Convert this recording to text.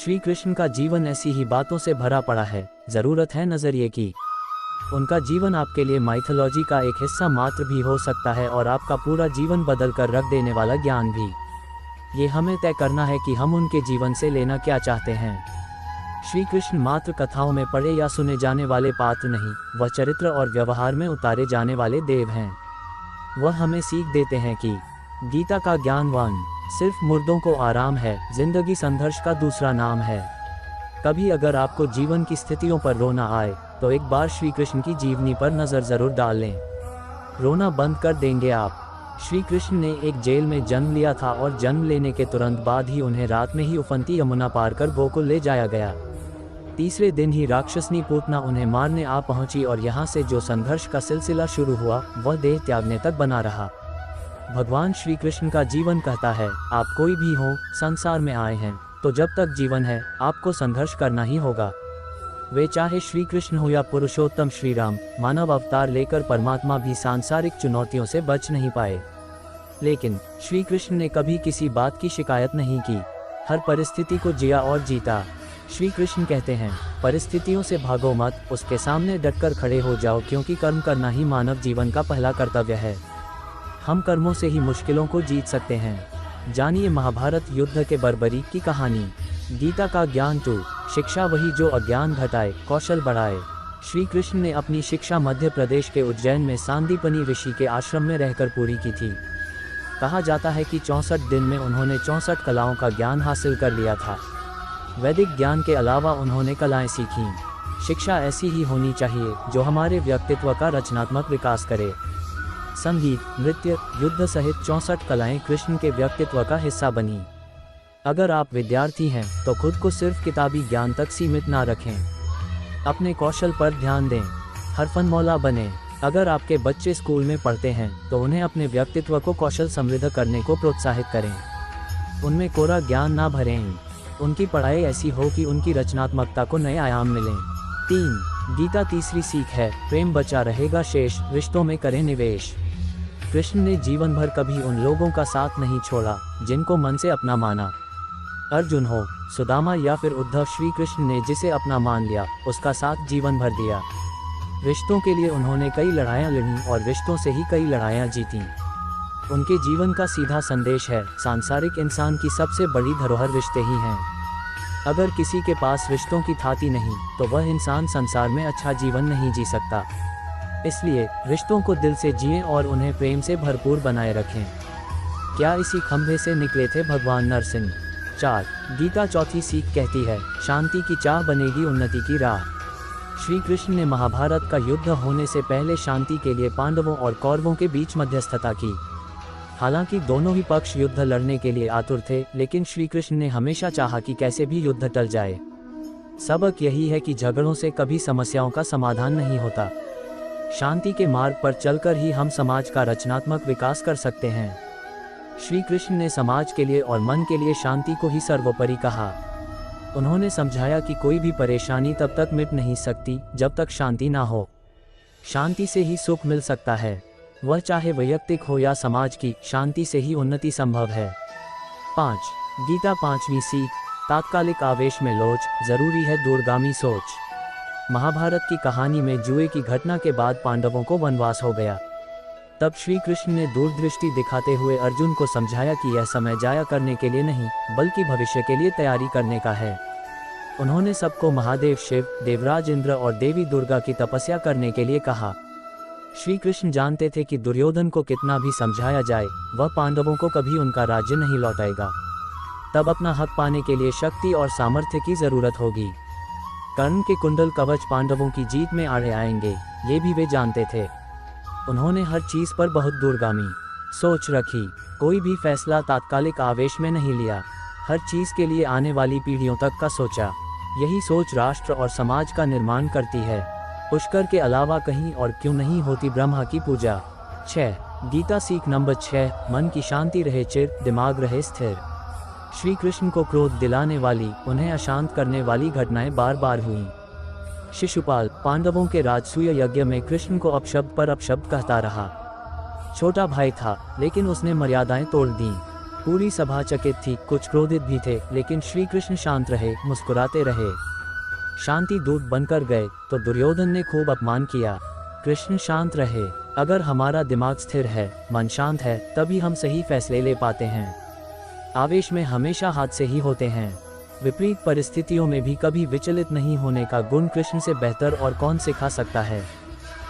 श्री कृष्ण का जीवन ऐसी ही बातों से भरा पड़ा है, जरूरत है नजरिए की। उनका जीवन आपके लिए माइथोलॉजी का एक हिस्सा मात्र भी हो सकता है और आपका पूरा जीवन बदल कर रख देने वाला ज्ञान भी। ये हमें तय करना है कि हम उनके जीवन से लेना क्या चाहते हैं। श्री कृष्ण मात्र कथाओं में पढ़े या सुने जाने वाले पात्र नहीं, वह चरित्र और व्यवहार में उतारे जाने वाले देव हैं। वह हमें सीख देते हैं कि गीता का ज्ञानवान सिर्फ मुर्दों को आराम है, जिंदगी संघर्ष का दूसरा नाम है। कभी अगर आपको जीवन की स्थितियों पर रोना आए तो एक बार श्री कृष्ण की जीवनी पर नज़र जरूर डाल लें। रोना बंद कर देंगे आप। श्री कृष्ण ने एक जेल में जन्म लिया था और जन्म लेने के तुरंत बाद ही उन्हें रात में ही उफनती यमुना पार कर गोकुल ले जाया गया। तीसरे दिन ही राक्षसनी पूतना उन्हें मारने आ पहुंची और यहाँ से जो संघर्ष का सिलसिला शुरू हुआ वह देह त्यागने तक बना रहा। भगवान श्री कृष्ण का जीवन कहता है, आप कोई भी हो, संसार में आए हैं तो जब तक जीवन है आपको संघर्ष करना ही होगा। वे चाहे श्री कृष्ण हो या पुरुषोत्तम श्री राम, मानव अवतार लेकर परमात्मा भी सांसारिक चुनौतियों से बच नहीं पाए। लेकिन श्री कृष्ण ने कभी किसी बात की शिकायत नहीं की, हर परिस्थिति को जिया और जीता। श्री कृष्ण कहते हैं, परिस्थितियों से भागो मत, उसके सामने डटकर खड़े हो जाओ, क्योंकि कर्म करना ही मानव जीवन का पहला कर्तव्य है। हम कर्मों से ही मुश्किलों को जीत सकते हैं। जानिए महाभारत युद्ध के बर्बरी की कहानी। गीता का ज्ञान 2, शिक्षा वही जो अज्ञान घटाए, कौशल बढ़ाए। श्री कृष्ण ने अपनी शिक्षा मध्य प्रदेश के उज्जैन में सांदीपनि ऋषि के आश्रम में रहकर पूरी की थी। कहा जाता है कि 64 दिन में उन्होंने 64 कलाओं का ज्ञान हासिल कर लिया था। वैदिक ज्ञान के अलावा उन्होंने कलाएं सीखीं। शिक्षा ऐसी ही होनी चाहिए जो हमारे व्यक्तित्व का रचनात्मक विकास करे। संगीत, नृत्य, युद्ध सहित 64 कलाएं कृष्ण के व्यक्तित्व का हिस्सा बनी। अगर आप विद्यार्थी हैं तो खुद को सिर्फ किताबी ज्ञान तक सीमित ना रखें, अपने कौशल पर ध्यान दें, हरफनमौला बने। अगर आपके बच्चे स्कूल में पढ़ते हैं तो उन्हें अपने व्यक्तित्व को कौशल समृद्ध करने को प्रोत्साहित करें। उनमें कोरा ज्ञान ना भरें। उनकी पढ़ाई ऐसी हो कि उनकी रचनात्मकता को नए आयाम मिलें। 3, गीता तीसरी सीख है, प्रेम बचा रहेगा शेष, रिश्तों में करें निवेश। कृष्ण ने जीवन भर कभी उन लोगों का साथ नहीं छोड़ा जिनको मन से अपना माना। अर्जुन हो, सुदामा या फिर उद्धव, श्री कृष्ण ने जिसे अपना मान लिया उसका साथ जीवन भर दिया। रिश्तों के लिए उन्होंने कई लड़ाइयाँ लड़ी और रिश्तों से ही कई लड़ाइयाँ जीती। उनके जीवन का सीधा संदेश है, सांसारिक इंसान की सबसे बड़ी धरोहर रिश्ते ही हैं। अगर किसी के पास रिश्तों की थाती नहीं तो वह इंसान संसार में अच्छा जीवन नहीं जी सकता। इसलिए रिश्तों को दिल से जिएं और उन्हें प्रेम से भरपूर बनाए रखें। क्या इसी खंभे से निकले थे भगवान नरसिंह। 4, गीता चौथी सीख कहती है, शांति की चाह बनेगी उन्नति की राह। श्री कृष्ण ने महाभारत का युद्ध होने से पहले शांति के लिए पांडवों और कौरवों के बीच मध्यस्थता की। हालांकि दोनों ही पक्ष युद्ध लड़ने के लिए आतुर थे, लेकिन श्री कृष्ण ने हमेशा चाहा कि कैसे भी युद्ध टल जाए। सबक यही है कि झगड़ों से कभी समस्याओं का समाधान नहीं होता। शांति के मार्ग पर चलकर ही हम समाज का रचनात्मक विकास कर सकते हैं। श्री कृष्ण ने समाज के लिए और मन के लिए शांति को ही सर्वोपरि कहा। उन्होंने समझाया कि कोई भी परेशानी तब तक मिट नहीं सकती जब तक शांति ना हो। शांति से ही सुख मिल सकता है, वह चाहे वैयक्तिक हो या समाज की। शांति से ही उन्नति संभव है। 5, गीता पांचवी सीख, तात्कालिक आवेश में लोच, जरूरी है दूरगामी सोच। महाभारत की कहानी में जुए की घटना के बाद पांडवों को वनवास हो गया। तब श्री कृष्ण ने दूरदृष्टि दिखाते हुए अर्जुन को समझाया कि यह समय जाया करने के लिए नहीं बल्कि भविष्य के लिए तैयारी करने का है। उन्होंने सबको महादेव शिव, देवराज इंद्र और देवी दुर्गा की तपस्या करने के लिए कहा। श्री कृष्ण जानते थे कि दुर्योधन को कितना भी समझाया जाए वह पांडवों को कभी उनका राज्य नहीं लौटाएगा। तब अपना हक पाने के लिए शक्ति और सामर्थ्य की जरूरत होगी। कर्ण के कुंडल कवच पांडवों की जीत में आड़े आएंगे, ये भी वे जानते थे। उन्होंने हर चीज पर बहुत दूरगामी सोच रखी। कोई भी फैसला तात्कालिक आवेश में नहीं लिया, हर चीज के लिए आने वाली पीढ़ियों तक का सोचा। यही सोच राष्ट्र और समाज का निर्माण करती है। पुष्कर के अलावा कहीं और क्यों नहीं होती ब्रह्मा की पूजा। 6, गीता सीख नंबर 6, मन की शांति रहे चिर, दिमाग रहे स्थिर। श्री कृष्ण को क्रोध दिलाने वाली, उन्हें अशांत करने वाली घटनाएं बार बार हुईं। शिशुपाल पांडवों के राजसूय यज्ञ में कृष्ण को अपशब्द पर अपशब्द कहता रहा। छोटा भाई था लेकिन उसने मर्यादाएं तोड़ दीं। पूरी सभा चकित थी, कुछ क्रोधित भी थे, लेकिन श्री कृष्ण शांत रहे, मुस्कुराते रहे। शांति दूत बनकर गए तो दुर्योधन ने खूब अपमान किया। कृष्ण शांत रहे। अगर हमारा दिमाग स्थिर है, मन शांत है, तभी हम सही फैसले ले पाते हैं। आवेश में हमेशा हादसे ही होते हैं। विपरीत परिस्थितियों में भी कभी विचलित नहीं होने का गुण कृष्ण से बेहतर और कौन सिखा सकता है।